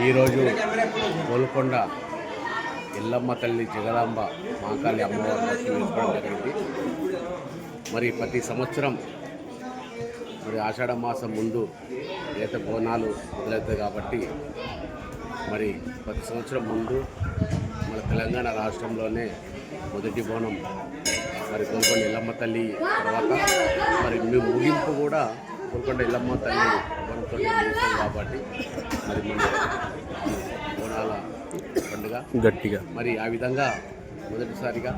ఈరోజు గోల్కొండ ఎల్లమ్మ తల్లి జగదాంబ మహాకాళి అమ్మవారి దర్శనం చేసుకోవడం జరిగింది. మరి ప్రతి సంవత్సరం మరి ఆషాఢ మాసం ముందు ఈత బోనాలు మొదలవుతాయి కాబట్టి మరి ప్రతి సంవత్సరం ముందు మన తెలంగాణ రాష్ట్రంలోనే మొదటి బోనం మరి గోల్కొండ ఎల్లమ్మ తల్లి తర్వాత మరి ముగింపు కూడా గోల్కొండ ఎల్లమ్మ తల్లి బోనంతో ముగిస్తాం కాబట్టి మరి మన బోనాల పండుగ గట్టిగా మరి ఆ విధంగా మొదటిసారిగా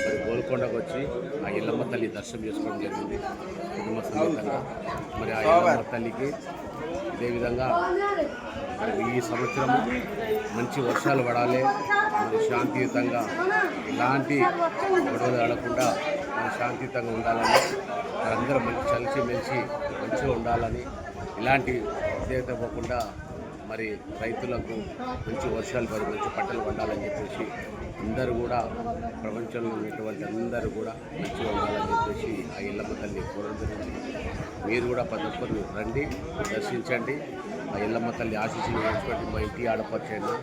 మరి గోల్కొండకు వచ్చి ఆ ఎల్లమ్మ తల్లి దర్శనం చేసుకోవడం జరిగింది కుటుంబ సమేతంగా. మరి ఆ ఎల్లమ్మ తల్లికి ఇదే విధంగా మరి ఈ సంవత్సరం మంచి వర్షాలు పడాలి, మరి శాంతియుతంగా ఎలాంటి గొడవలు ఆడకుండా మరి శాంతియుతంగా ఉండాలని, అందరూ మంచి కలిసిమెలిసి మంచిగా ఉండాలని, ఇలాంటి విధేయత పోకుండా మరి రైతులకు మంచి వర్షాలు పడి మంచి పంటలు పండాలని చెప్పేసి అందరూ కూడా ప్రపంచంలో ఉన్నటువంటి అందరూ కూడా మంచిగా ఉండాలని చెప్పేసి ఆ ఎల్లమ్మ తల్లి కోరడం జరిగింది. మీరు కూడా ప్రతి ఒక్కరు రండి, దర్శించండి. ఆ ఎల్లమ్మ తల్లి ఆశీస్సులు వేసుకోండి. మా ఇంటి ఆడపడుచైనా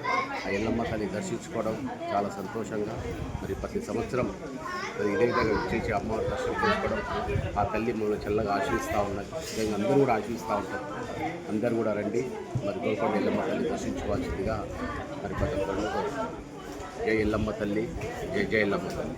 ఆ ఎల్లమ్మ తల్లి దర్శించుకోవడం చాలా సంతోషంగా మరి ప్రతి సంవత్సరం మరి ఇదే విధంగా వచ్చేసి అమ్మవారి దర్శనం చేసుకోవడం ఆ తల్లి మనం చల్లగా ఆశీర్వదిస్తూ ఉన్నది. విధంగా అందరూ కూడా ఆశీర్వదిస్తూ ఉంటారు. అందరూ కూడా రండి, మరి గోల్కొండ ఎల్లమ్మ తల్లి దర్శించుకోవాల్సిందిగా మరి ప్రతి ఒక్కరు జై ఎల్లమ్మ తల్లి, జై జై ఎల్లమ్మ తల్లి.